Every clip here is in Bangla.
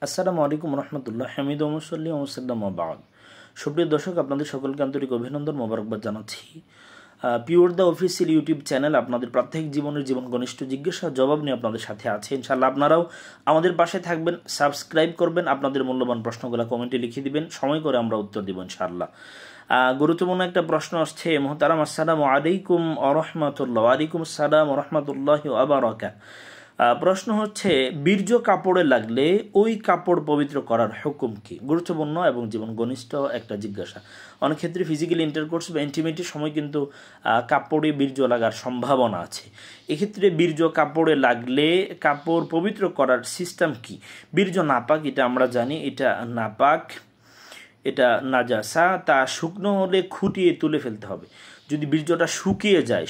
আসসালামু আলাইকুম রহমতুল্লাহ হামিদ ওমসল্লি ওমসাল্লাম বাদ। সুপ্রিয় দর্শক, আপনাদের সকলকে আন্তরিক অভিনন্দন মোবারকবাদ জানাচ্ছি। Pure the official YouTube channel আপনাদের প্রাত্যহিক জীবনের জীবন ঘনিষ্ঠ জিজ্ঞাসা জবাব নিয়ে আপনাদের সাথে আছে। ইনশাআল্লাহ আপনারাও আমাদের পাশে থাকবেন, সাবস্ক্রাইব করবেন, আপনাদের মূল্যবান প্রশ্নগুলো কমেন্টে লিখে দিবেন, সময় করে আমরা উত্তর দিব ইনশাআল্লাহ। গুরুত্বপূর্ণ একটা প্রশ্ন আসছে মোহতারাম। আসসালামু আলাইকুম আরহামাতুল্লাহ। ওয়ালাইকুম আসসালাম রহমতুল্লাহ আবারাকা। প্রশ্ন হচ্ছে, বীর্য কাপড়ে লাগলে ওই কাপড় পবিত্র করার হুকুম কি? গুরুত্বপূর্ণ এবং জীবন ঘনিষ্ঠ একটা জিজ্ঞাসা। অনেক ক্ষেত্রে ফিজিক্যাল ইন্টারকোর্স বা ইন্টিমেটের সময় কিন্তু কাপড়ে বীর্য লাগার সম্ভাবনা আছে। এক্ষেত্রে বীর্য কাপড়ে লাগলে কাপড় পবিত্র করার সিস্টেম কি? বীর্য নাপাক, এটা আমরা জানি, এটা নাপাক, এটা নাজাসা। তা শুকনো হলে খুঁটিয়ে তুলে ফেলতে হবে। যদি বীর্যটা শুকিয়ে যায়,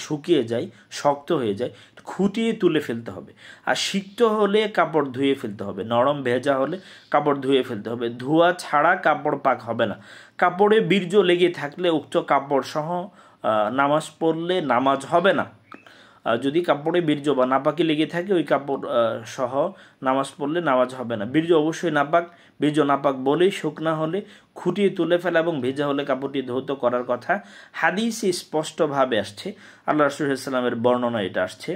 শক্ত হয়ে যায়, খুঁটিয়ে তুলে ফেলতে হবে। আর সিক্ত হলে কাপড় ধুয়ে ফেলতে হবে। নরম ভেজা হলে কাপড় ধুয়ে ফেলতে হবে। ধোয়া ছাড়া কাপড় পাক হবে না। কাপড়ে বীর্য লেগে থাকলে উক্ত কাপড় সহ নামাজ পড়লে নামাজ হবে না। যদি কাপড়ে বীর্য বা নাপাকি লেগে থাকে, ওই কাপড় সহ নামাজ পড়লে নামাজ হবে না। বীর্য অবশ্যই নাপাক। বীর্য নাপাক বলেই শুকনা হলে খুঁটিয়ে তুলে ফেলা এবং ভেজা হলে কাপড়টি ধৌত করার কথা হাদিসে স্পষ্টভাবে আসছে। আল্লাহ রাসূল সাল্লাল্লাহু আলাইহি ওয়াসাল্লামের বর্ণনা এটা আসছে।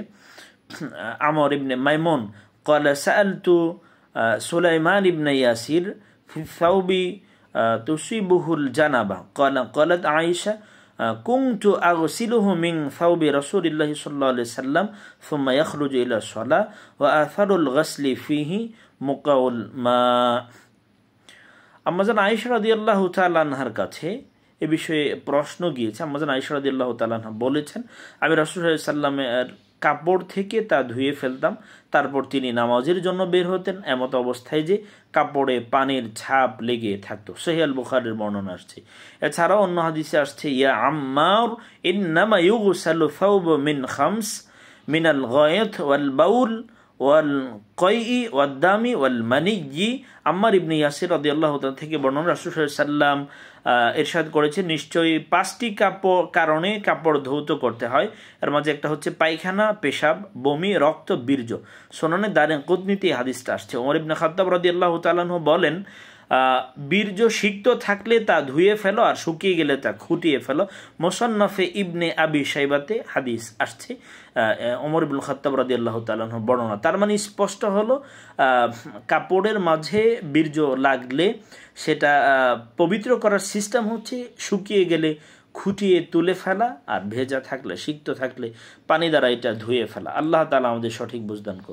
আমর ইবনে মাইমুন ক্বালা সাআলতু সুলাইমান ইবনে ইয়াসির ফি সাওবি তুসিবুহুল জানাবা ক্বালাত আয়েশা কুনতু আগসিলুহু মিন সাওবি রাসূলিল্লাহি সাল্লাল্লাহু আলাইহি ওয়াসাল্লাম সুম্মা ইয়াখরুজু ইলা সালাহ ওয়া আথারুল গাসলি ফিহি মুকাউল মা। আম্মাজান আয়েশা রাদিয়াল্লাহু তাআলা আনহার কাছে এ বিষয়ে প্রশ্ন গিয়েছে। আম্মাজান আয়েশা রাদিয়াল্লাহু তাআলা আনহা বলেছেন, আমি রাসূল সাল্লাল্লাহু আলাইহি ওয়াসাল্লামের কাপড় থেকে তা ধুয়ে ফেলতাম, তারপর তিনি নামাজের জন্য বের হতেন, এমত অবস্থায় যে কাপড়ে পানির ছাপ লেগে থাকতো। সহিহ আল বুখারীর বর্ণনা আসছে। এছাড়াও অন্য হাদিসে আসছে, ইয়া আম্মার ইন্নামা ইউগসালু সাওবু মিন খামস মিনাল গায়ত ওয়াল বাউল ওয়াল কয়ই ওয়াদ দামি ওয়াল মানিয়্যি। আম্মার ইবনে ইয়াসির রাদিয়াল্লাহু তাআলা থেকে বর্ণনা, রাসূল সাল্লাল্লাহু আলাইহি ওয়াসাল্লাম ইরশাদ করেছেন, নিশ্চয়ই 5টি কারণে কাপড় ধৌত করতে হয়। এর মাঝে একটা হচ্ছে পায়খানা, পেশাব, বমি, রক্ত, বীর্য। সুনানে দারকুতনিতে হাদিসটা আসছে। ওমর ইবনে খাত্তাব রাদিয়াল্লাহু তাআলা আনহু বলেন, বীর্য সিক্ত থাকলে তা ধুয়ে ফেলো, আর শুকিয়ে গেলে তা খুঁটিয়ে ফেলো। মুসান্নাফে ইবনে আবি শাইবাতে হাদিস আসছে। ওমর ইবনে খাত্তাব রাদিয়াল্লাহু তাআলা আনহু বর্ণনা। তার মানে স্পষ্ট হলো, কাপড়ের মাঝে বীর্য লাগলে সেটা পবিত্র করার সিস্টেম হচ্ছে শুকিয়ে গেলে খুঁটিয়ে তুলে ফেলা, আর ভেজা থাকলে, সিক্ত থাকলে পানি দ্বারা এটা ধুয়ে ফেলা। আল্লাহ তাআলা আমাদের সঠিক বুঝদান করুন।